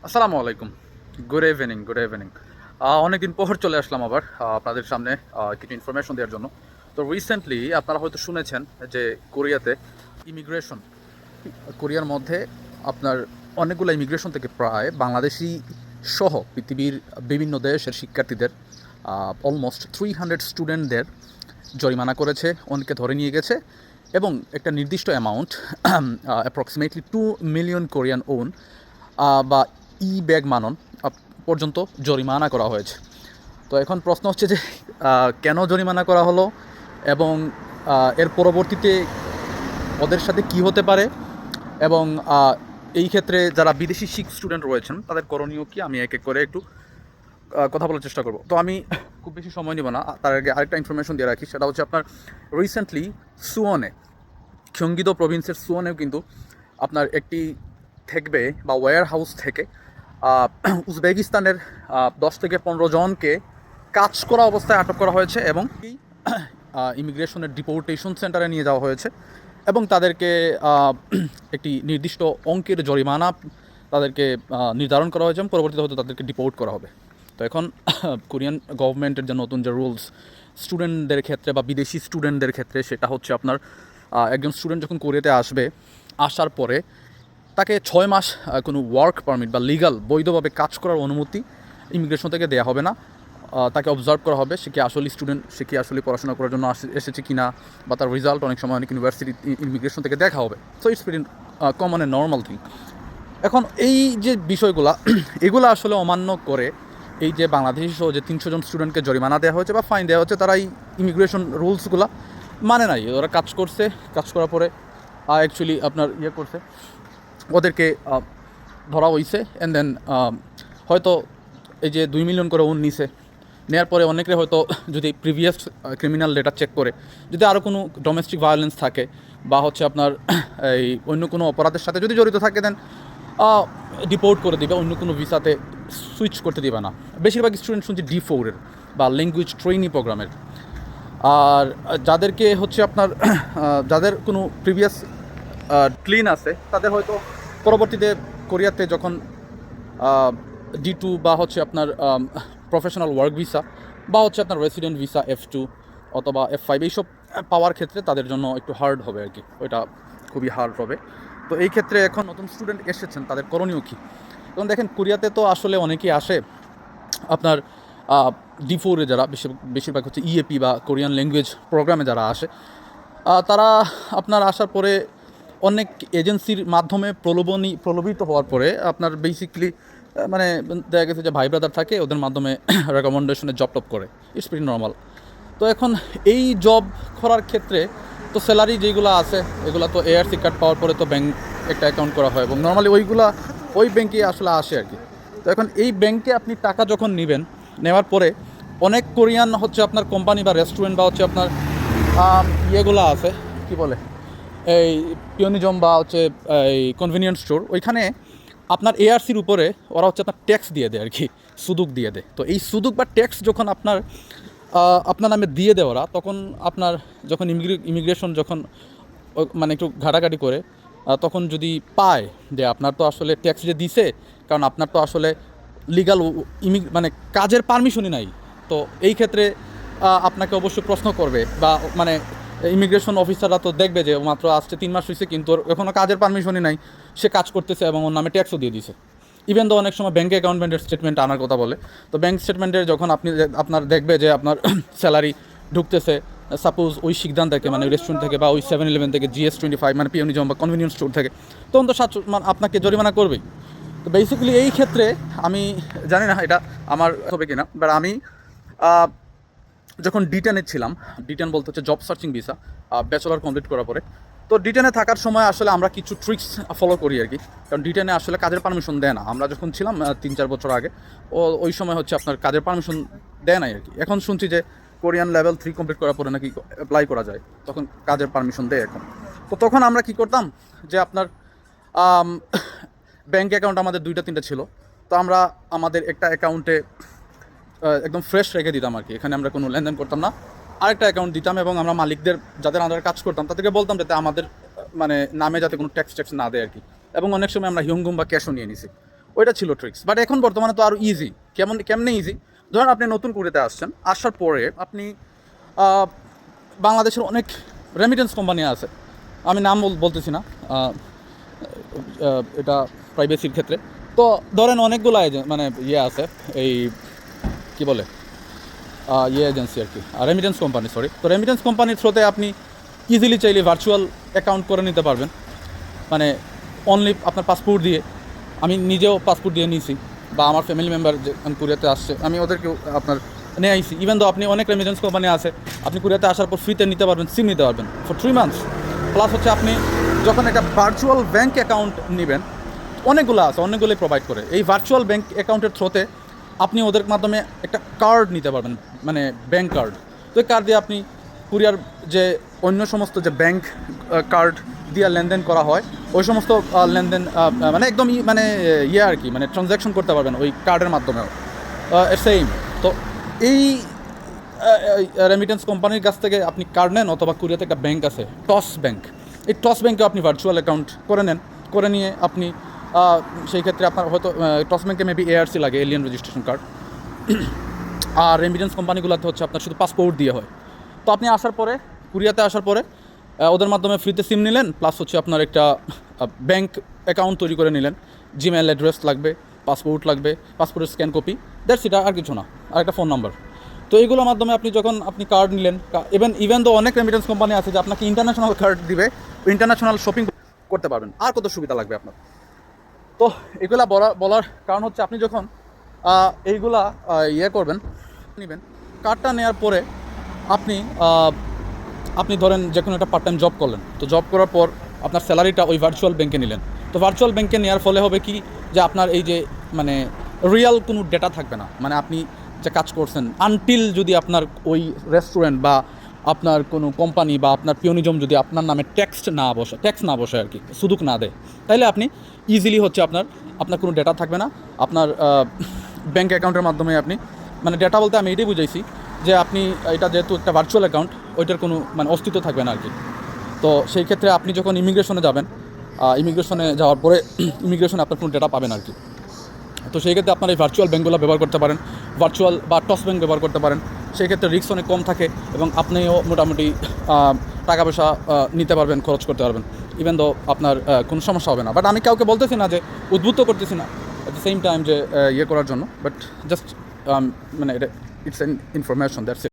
আসসালামু আলাইকুম। Good evening. অনেকদিন পর চলে আসলাম আবার আপনাদের সামনে কিছু ইনফরমেশন দেওয়ার জন্য। তো রিসেন্টলি আপনারা হয়তো শুনেছেন যে কোরিয়াতে ইমিগ্রেশন, কোরিয়ার মধ্যে আপনার অনেকগুলো ইমিগ্রেশন থেকে প্রায় বাংলাদেশি সহ পৃথিবীর বিভিন্ন দেশের শিক্ষার্থীদের অলমোস্ট 300 স্টুডেন্টদের জরিমানা করেছে, অনেকে ধরে নিয়ে গেছে এবং একটা নির্দিষ্ট amount approximately 2 million Korean won বা ব্যাগ মানন পর্যন্ত জরিমানা করা হয়েছে। তো এখন প্রশ্ন হচ্ছে যে কেন জরিমানা করা হলো এবং এর পরবর্তীতে ওদের সাথে কি হতে পারে এবং এই ক্ষেত্রে যারা বিদেশি শিখ স্টুডেন্ট রয়েছেন তাদের করণীয় কি, আমি এক এক করে একটু কথা বলার চেষ্টা করব। তো আমি খুব বেশি সময় নেব না, তার আগে আরেকটা ইনফরমেশন দিয়ে রাখি, সেটা হচ্ছে আপনার রিসেন্টলি সুওনে, গিদো প্রভিন্সের সুওনেও কিন্তু আপনার একটি থাকবে বা ওয়্যার হাউস থেকে উজবেকিস্তানের 10 থেকে 15 জনকে কাজ করা অবস্থায় আটক করা হয়েছে এবং ইমিগ্রেশনের ডিপোর্টেশন সেন্টারে নিয়ে যাওয়া হয়েছে এবং তাদেরকে একটি নির্দিষ্ট অঙ্কের জরিমানা তাদেরকে নির্ধারণ করা হয়েছে এবং পরবর্তীতে হয়তো তাদেরকে ডিপোর্ট করা হবে। তো এখন কোরিয়ান গভর্নমেন্টের যে নতুন যে রুলস স্টুডেন্টদের ক্ষেত্রে বা বিদেশি স্টুডেন্টদের ক্ষেত্রে, সেটা হচ্ছে আপনার একজন স্টুডেন্ট যখন কোরিয়াতে আসবে, আসার পরে তাকে 6 মাস কোনো ওয়ার্ক পারমিট বা লিগাল বৈধভাবে কাজ করার অনুমতি ইমিগ্রেশন থেকে দেওয়া হবে না। তাকে অবজার্ভ করা হবে সে কি আসলে স্টুডেন্ট, সে কি আসলে পড়াশোনা করার জন্য এসেছে কি না, বা তার রেজাল্ট অনেক সময় অনেক ইউনিভার্সিটি ইমিগ্রেশন থেকে দেখা হবে। So it's very common A normal thing. এখন এই যে বিষয়গুলো এগুলো আসলে অমান্য করে এই যে বাংলাদেশি সহ যে 300 জন স্টুডেন্টকে জরিমানা দেওয়া হয়েছে বা ফাইন দেওয়া হচ্ছে, তারা এই ইমিগ্রেশন রুলসগুলো মানে নাই। ওরা কাজ করছে, কাজ করার পরে অ্যাকচুয়ালি আপনার করছে, ওদেরকে ধরা হয়েছে অ্যান্ড দেন হয়তো এই যে 2 মিলিয়ন করে ওন নিছে, নেওয়ার পরে অনেকে হয়তো যদি প্রিভিয়াস ক্রিমিনাল ডেটা চেক করে যদি আরও কোনো ডোমেস্টিক ভায়োলেন্স থাকে বা হচ্ছে আপনার এই অন্য কোনো অপরাধের সাথে যদি জড়িত থাকে, দেন ডিপোর্ট করে দিবে, অন্য কোনো ভিসাতে সুইচ করতে দিবে না। বেশিরভাগ স্টুডেন্ট শুনছি D4-এর বা ল্যাঙ্গুয়েজ ট্রেনিং প্রোগ্রামের। আর যাদেরকে হচ্ছে আপনার যাদের কোনো প্রিভিয়াস ক্লিন আছে তাদের হয়তো পরবর্তীতে কোরিয়াতে যখন D2 বা হচ্ছে আপনার প্রফেশনাল ওয়ার্ক ভিসা বা হচ্ছে আপনার রেসিডেন্ট ভিসা F2 অথবা F5 এইসব পাওয়ার ক্ষেত্রে তাদের জন্য একটু হার্ড হবে আর কি, ওইটা খুবই হার্ড হবে। তো এই ক্ষেত্রে এখন নতুন স্টুডেন্ট এসেছেন, তাদের করণীয় কী? এখন দেখেন কোরিয়াতে তো আসলে অনেকেই আসে আপনার D4-এ, যারা বেশিরভাগ হচ্ছে EAP বা কোরিয়ান ল্যাঙ্গুয়েজ প্রোগ্রামে যারা আসে, তারা আপনার আসার পরে অনেক এজেন্সির মাধ্যমে প্রলোভিত হওয়ার পরে আপনার বেসিক্যালি মানে দেখা গেছে যে ভাই ব্রাদার থাকে, ওদের মাধ্যমে রেকমেন্ডেশনে জব টপ করে। It's very normal. তো এখন এই জব করার ক্ষেত্রে তো স্যালারি যেগুলো আছে এগুলো তো ARC কার্ড পাওয়ার পরে তো ব্যাংক একটা অ্যাকাউন্ট করা হয় এবং নর্মালি ওই ব্যাংকে আসলে আসে আর কি। তো এখন এই ব্যাংকে আপনি টাকা যখন নেবেন, নেওয়ার পরে অনেক কোরিয়ান হচ্ছে আপনার কোম্পানি বা রেস্টুরেন্ট বা হচ্ছে আপনার ইয়েগুলো আছে কি বলে এই পিওনিজম বা হচ্ছে এই কনভিনিয়েন্স স্টোর, ওইখানে আপনার ARCর উপরে ওরা হচ্ছে আপনার ট্যাক্স দিয়ে দেয় আর কি, সুদুক দিয়ে দেয়। তো এই সুদুক বা ট্যাক্স যখন আপনার নামে দিয়ে দেয় ওরা, তখন আপনার যখন ইমিগ্রেশন যখন মানে একটু ঘাটাঘাটি করে তখন যদি পায় যে আপনার তো আসলে ট্যাক্স যে দিছে, কারণ আপনার তো আসলে লিগাল মানে কাজের পারমিশনই নাই, তো এই ক্ষেত্রে আপনাকে অবশ্যই প্রশ্ন করবে বা মানে ইমিগ্রেশন অফিসাররা তো দেখবে যে মাত্র আসছে 3 মাস হয়েছে কিন্তু ওর এখনও কাজের পারমিশনই নাই, সে কাজ করতেছে এবং ওর নামে ট্যাক্সও দিয়ে দিছে। ইভেন তো অনেক সময় ব্যাঙ্ক অ্যাকাউন্টের স্টেটমেন্ট আনার কথা বলে, তো ব্যাঙ্ক স্টেটমেন্টের যখন আপনার দেখবে যে আপনার স্যালারি ঢুকতেছে, সাপোজ ওই সিদ্ধান্ত থেকে মানে রেস্টুরেন্ট থেকে বা ওই 7-11 থেকে GS25 মানে পিওনিজম বা কনভিনিয়েন্স স্টোর থেকে, তখন তো আপনাকে জরিমানা করবেই। তো বেসিক্যালি এই ক্ষেত্রে আমি জানি না এটা আমার হবে কিনা, বাট আমি যখন D10-এ ছিলাম, D10 বলতে হচ্ছে job searching visa, bachelor complete করার পরে, তো D10-এ থাকার সময় আসলে আমরা কিছু ট্রিক্স ফলো করি আর কি, কারণ D10-এ আসলে কাজের পারমিশন দেয় না। আমরা যখন ছিলাম 3-4 বছর আগে, ওই সময় হচ্ছে আপনার কাজের পারমিশন দেয় নাই আর কি। এখন শুনছি যে কোরিয়ান লেভেল 3 কমপ্লিট করার পরে নাকি অ্যাপ্লাই করা যায়, তখন কাজের পারমিশন দেয় এখন। তো তখন আমরা কি করতাম যে আপনার ব্যাঙ্ক অ্যাকাউন্ট আমাদের 2-3টা ছিল, তো আমরা আমাদের একটা অ্যাকাউন্টে একদম ফ্রেশ রেখে দিতাম আর কি, এখানে আমরা কোনো লেনদেন করতাম না, আরেকটা অ্যাকাউন্ট দিতাম এবং আমরা মালিকদের যাদের আন্ডারে কাজ করতাম তাদেরকে বলতাম যাতে আমাদের মানে নামে যাতে কোনো ট্যাক্স না দেয় আর কি। এবং অনেক সময় আমরা হিউঙ্গুম বা ক্যাশও নিয়ে নিছি। ওইটা ছিল ট্রিক্স। বাট এখন বর্তমানে তো আরও ইজি। কেমনে ইজি? ধরুন আপনি নতুন কুরিয়াতে আসছেন, আসার পরে আপনি বাংলাদেশের অনেক রেমিটেন্স কোম্পানি আছে, আমি নাম বলতেছি না, এটা প্রাইভেসির ক্ষেত্রে। তো ধরেন অনেকগুলো মানে আছে, এই কি বলে এজেন্সি আর কি, রেমিটেন্স কোম্পানি, সরি। তো রেমিটেন্স কোম্পানির থ্রুতে আপনি ইজিলি চাইলে ভার্চুয়াল অ্যাকাউন্ট করে নিতে পারবেন, মানে অনলি আপনার পাসপোর্ট দিয়ে। আমি নিজেও পাসপোর্ট দিয়ে নিয়েছি, বা আমার ফ্যামিলি মেম্বার যে কুরিয়াতে আসছে আমি ওদেরকেও আপনার নিয়ে আইসি। ইভেন তো আপনি অনেক রেমিটেন্স কোম্পানি আছে, আপনি কুরিয়াতে আসার পর ফ্রিতে নিতে পারবেন, সিম নিতে পারবেন ফর 3 মান্থস। প্লাস হচ্ছে আপনি যখন একটা ভার্চুয়াল ব্যাঙ্ক অ্যাকাউন্ট নেবেন, অনেকগুলোই প্রোভাইড করে। এই ভার্চুয়াল ব্যাঙ্ক অ্যাকাউন্টের থ্রুতে আপনি ওদের মাধ্যমে একটা কার্ড নিতে পারবেন, মানে ব্যাঙ্ক কার্ড। তো এই কার্ড দিয়ে আপনি কুরিয়ার যে অন্য সমস্ত যে ব্যাঙ্ক কার্ড দিয়ে লেনদেন করা হয়, ওই সমস্ত লেনদেন মানে একদম মানে আর কি, মানে ট্রানজ্যাকশন করতে পারবেন ওই কার্ডের মাধ্যমেও সেম। তো এই রেমিটেন্স কোম্পানির কাছ থেকে আপনি কার্ড নেন, অথবা কুরিয়াতে একটা ব্যাঙ্ক আছে টস ব্যাঙ্ক, এই টস ব্যাঙ্কে আপনি ভার্চুয়াল অ্যাকাউন্ট করে নেন, করে নিয়ে আপনি সেই ক্ষেত্রে আপনার হয়তো টস ব্যাঙ্কে মেবি এআরসি লাগে, এলিয়েন রেজিস্ট্রেশন কার্ড। আর রেমিটেন্স কোম্পানিগুলোতে হচ্ছে আপনার শুধু পাসপোর্ট দিয়ে হয়। তো আপনি আসার পরে, কুরিয়াতে আসার পরে ওদের মাধ্যমে ফ্রিতে সিম নিলেন, প্লাস হচ্ছে আপনার একটা ব্যাঙ্ক অ্যাকাউন্ট তৈরি করে নিলেন। জিমেল অ্যাড্রেস লাগবে, পাসপোর্ট লাগবে, পাসপোর্টের স্ক্যান কপি, দ্যাটস ইট, আর কিছু না, আর একটা ফোন নাম্বার। তো এইগুলোর মাধ্যমে আপনি যখন আপনি কার্ড নিলেন, ইভেন তো অনেক রেমিটেন্স কোম্পানি আছে যে আপনাকে ইন্টারন্যাশনাল কার্ড দিবে, ইন্টারন্যাশনাল শপিং করতে পারবেন। আর কত সুবিধা লাগবে আপনার? তো এগুলা বলার কারণ হচ্ছে আপনি যখন এইগুলা করবেন, নেবেন, কার্ডটা নেওয়ার পরে আপনি আপনি ধরেন যে কোনো একটা পার্ট টাইম জব করলেন, তো জব করার পর আপনার স্যালারিটা ওই ভার্চুয়াল ব্যাঙ্কে নিলেন। তো ভার্চুয়াল ব্যাঙ্কে নেওয়ার ফলে হবে কি, যে আপনার এই যে মানে রিয়াল কোনো ডেটা থাকবে না, মানে আপনি যে কাজ করছেন, আনটিল যদি আপনার ওই রেস্টুরেন্ট বা আপনার কোনো কোম্পানি বা আপনার পিওনিজম যদি আপনার নামে ট্যাক্স না বসে আর কি, সুদুক না দেয়, তাহলে আপনি ইজিলি হচ্ছে আপনার কোনো ডেটা থাকবে না। আপনার ব্যাঙ্ক অ্যাকাউন্টের মাধ্যমে আপনি, মানে ডেটা বলতে আমি এটাই বুঝাইছি যে আপনি এটা যেহেতু একটা ভার্চুয়াল অ্যাকাউন্ট, ওইটার কোনো মানে অস্তিত্ব থাকবে না আর কি। তো সেই ক্ষেত্রে আপনি যখন ইমিগ্রেশনে যাবেন, ইমিগ্রেশনে যাওয়ার পরে ইমিগ্রেশনে আপনার কোনো ডেটা পাবেন আর কি। তো সেই ক্ষেত্রে আপনার এই ভার্চুয়াল ব্যাঙ্কগুলো ব্যবহার করতে পারেন, ভার্চুয়াল বা টস ব্যাঙ্ক ব্যবহার করতে পারেন। সেই ক্ষেত্রে রিস্ক অনেক কম থাকে এবং আপনিও মোটামুটি টাকা পয়সা নিতে পারবেন, খরচ করতে পারবেন, ইভেন দো আপনার কোনো সমস্যা হবে না। বাট আমি কাউকে বলতেছি না যে, উদ্বুদ্ধ করতেছি না অ্যাট দ্য সেম টাইম যে করার জন্য, বাট জাস্ট মানে এটা it's an information, that's it.